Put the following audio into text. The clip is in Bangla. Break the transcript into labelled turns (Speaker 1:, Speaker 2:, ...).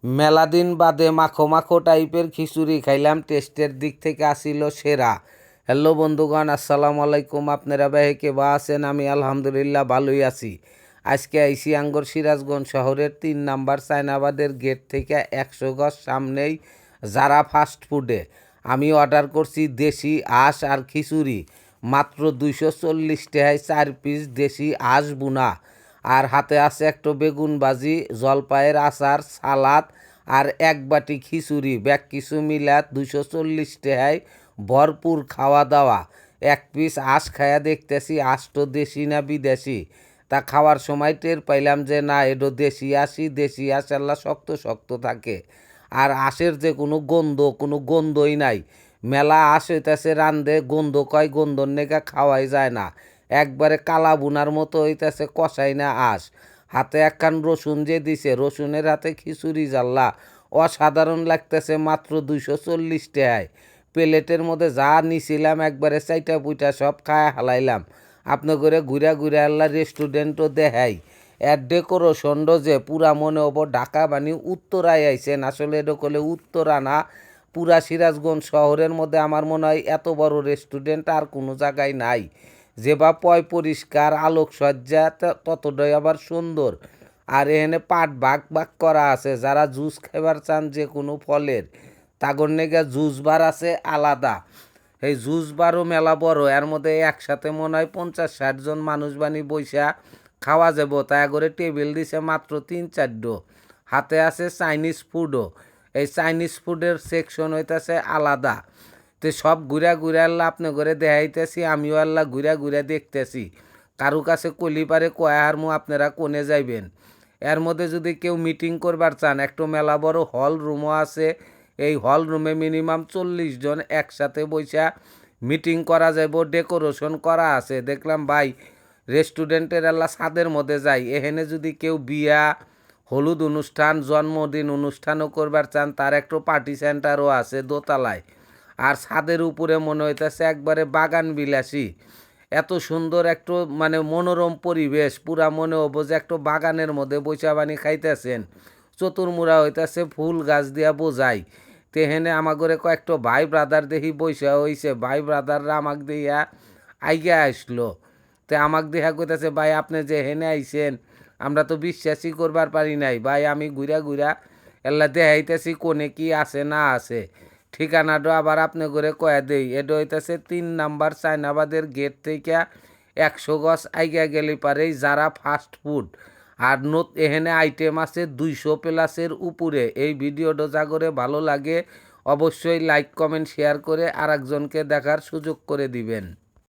Speaker 1: মেলা দিন বাদে মাখো মাখো টাইপের খিচুড়ি খাইলাম, টেস্টের দিক থেকে আসিল সেরা। হ্যালো বন্ধুগণ, আসসালামু আলাইকুম। আপনারা ভাই কেবা আছেন? আমি আলহামদুলিল্লাহ ভালোই আছি। আজকে আইসি আঙ্গর সিরাজগঞ্জ শহরের 3 নাম্বার চায়নাবাদের গেট থেকে 100 গজ সামনেই যারা ফাস্ট ফুডে আমি অর্ডার করছি দেশি আঁশ আর খিচুড়ি। মাত্র 240 টাকায় 4 পিস দেশি আঁশ বুনা, আর হাতে আছে একটু বেগুন ভাজি, জলপাইয়ের আচার, সালাদ আর এক বাটি খিচুড়ি। ব্যাগ কিছু মিলা 240 টাকায় ভরপুর খাওয়া দাওয়া। এক পিস আঁশ খায়া দেখতেছি আঁশ তো দেশি না বিদেশি। তা খাওয়ার সময় টের পাইলাম যে না, এটো দেশি আঁশই। দেশি আঁশ আল্লাহ শক্ত শক্ত থাকে, আর আঁশের যে কোনো গন্ধই নাই। মেলা আঁশ হইতেছে রান্ধে গন্ধ কয়, গন্ধর নেগা খাওয়াই যায় না। একবারে কালা বুনার মতো হইতেছে, কষাই না আঁশ। হাতে একখান রসুন যে দিছে, রসুনের হাতে খিচুড়ি জাল্লা অসাধারণ লাগতেছে। মাত্র 240 টাকায় প্লেটের মধ্যে যা নিছিলাম একবারে চাইটা পুইটা সব খায় হালাইলাম। আপনি করে ঘুরা ঘুরা আল্লাহ রেস্টুরেন্টও দেখাই। এর ডেকোরেশনও যে পুরা মনে হবো ঢাকা বানি উত্তরায় আইছেন। আসলে এটা করলে উত্তরা না, পুরা সিরাজগঞ্জ শহরের মধ্যে আমার মনে হয় এত বড় রেস্টুরেন্ট আর কোনো জায়গায় নাই। যে বা পরিষ্কার, আলোকসজ্জা ততটাই আবার সুন্দর। আর এখানে পাট ভাগ ভাগ করা আছে। যারা জুস খাবার চান যে কোনো ফলের, তাগর নেগা জুস বার আছে আলাদা। এই জুস বারও মেলা বড়। এর মধ্যে একসাথে মনে হয় 50-60 জন মানুষ বানি বৈশা খাওয়া যাব। তাই করে টেবিল দিছে মাত্র 3-4। হাতে আছে চাইনিজ ফুডও। এই চাইনিজ ফুডের সেকশন হইতেছে আলাদা। তো সব ঘুরা ঘুরা আল্লাহ আপনি করে দেখাইতেছি, আমিও আল্লাহ ঘুরা ঘুরা দেখতেছি। কারো কাছে কলি পারে কয়ার মু আপনারা কোনে যাইবেন। এর মধ্যে যদি কেউ মিটিং করবার চান, একটু মেলা বড় হল রুমও আছে। এই হল রুমে মিনিমাম 40 জন একসাথে বৈশা মিটিং করা যাব। ডেকোরেশন করা আছে। দেখলাম ভাই রেস্টুরেন্টের আল্লাহ ছাদের মধ্যে যাই। এখানে যদি কেউ বিয়া, হলুদ অনুষ্ঠান, জন্মদিন অনুষ্ঠানও করবার চান, তার একটু পার্টি সেন্টারও আছে দোতলায়। আর ছাদের উপরে মনে হইতেছে একবারে বাগান বিলাসী। এত সুন্দর একটু মানে মনোরম পরিবেশ, পুরা মনে হবো যে একটু বাগানের মধ্যে বৈশা বানি খাইতেছেন। চতুর্মুড়া হইতেছে ফুল গাছ দিয়া বোঝাই। তেহেনে আমাগরে কয়েকটা ভাই ব্রাদার দেখি বৈশা হইছে। ভাই ব্রাদাররা আমাক দিয়া আইগা আসলো। তে আমাক দেখা কইতেছে, ভাই আপনি যে হেনে আইছেন আমরা তো বিশ্বাসই করবার পারি নাই। ভাই আমি ঘুরা ঘুরা এল্লা দেখাইতেছি কোনে কি আছে না আছে। ঠিকানাটা আবার আপনি করে কয়া দেই। এটা হইতেছে 3 নাম্বার চায়নাবাদের গেট থেকে 100 গজ আইগা গেলে পারেই যারা ফাস্ট ফুড। আর এখানে আইটেম আছে 200 প্লাসের উপরে। এই ভিডিওটা যা করে ভালো লাগে অবশ্যই লাইক কমেন্ট শেয়ার করে আরেকজনকে দেখার সুযোগ করে দিবেন।